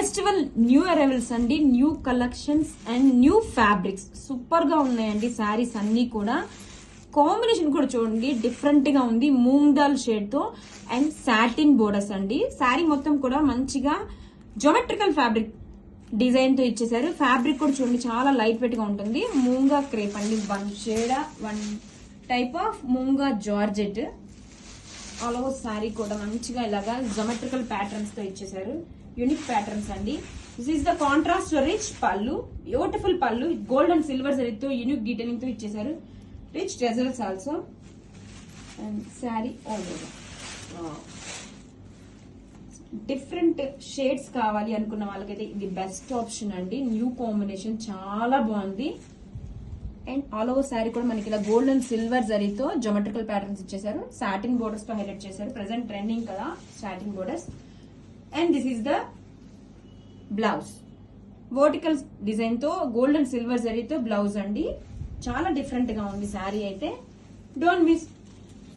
Festival new arrivals అండి, new collections and new fabrics super గా ఉన్నాయండి. శారీస్ అన్ని కూడా కాంబినేషన్ కూడా చూడండి డిఫరెంట్ గా ఉంది. మూంగ్ దాల్ షేడ్ తో అండ్ సాటిన్ బోర్డర్స్ అండి. శారీ మొత్తం కూడా మంచిగా జోమెట్రికల్ ఫ్యాబ్రిక్ డిజైన్ తో ఇచ్చేసారు. ఫ్యాబ్రిక్ కూడా చూడండి చాలా లైట్ వెయిట్ గా ఉంటుంది. మూంగా క్రేప్ అండి, one type of మూంగా georgette. All over sari కూడా మంచిగా ఇలాగా జోమెట్రికల్ ప్యాటర్న్స్ తో ఇచ్చేసారు. యూనిక్ ప్యాటర్న్స్ అండి. This is the contrast rich పళ్ళు, బ్యూటిఫుల్ పళ్ళు, గోల్డ్ అండ్ సిల్వర్ జరీతో యూనిక్ డీటెయిలింగ్ తో ఇచ్చేసారు. Rich treasures also and sari all over. Different shades కావాలి అనుకున్న వాళ్ళకైతే ఇది బెస్ట్ ఆప్షన్ అండి. న్యూ కాంబినేషన్ చాలా బాగుంది. అండ్ ఆల్ ఓవర్ శారీ కూడా మనకి ఇలా గోల్డ్ అండ్ సిల్వర్ జరీతో జోమెట్రికల్ ప్యాటర్న్స్ ఇచ్చేసారు. సాటిన్ బోర్డర్స్ తో హైలైట్ చేశారు. ప్రెసెంట్ ట్రెండింగ్ కదా satin borders. And this is the blouse, vertical design తో గోల్డ్ అండ్ సిల్వర్ జరీతో బ్లౌజ్ అండి. చాలా డిఫరెంట్ గా ఉంది శారీ అయితే. Don't miss.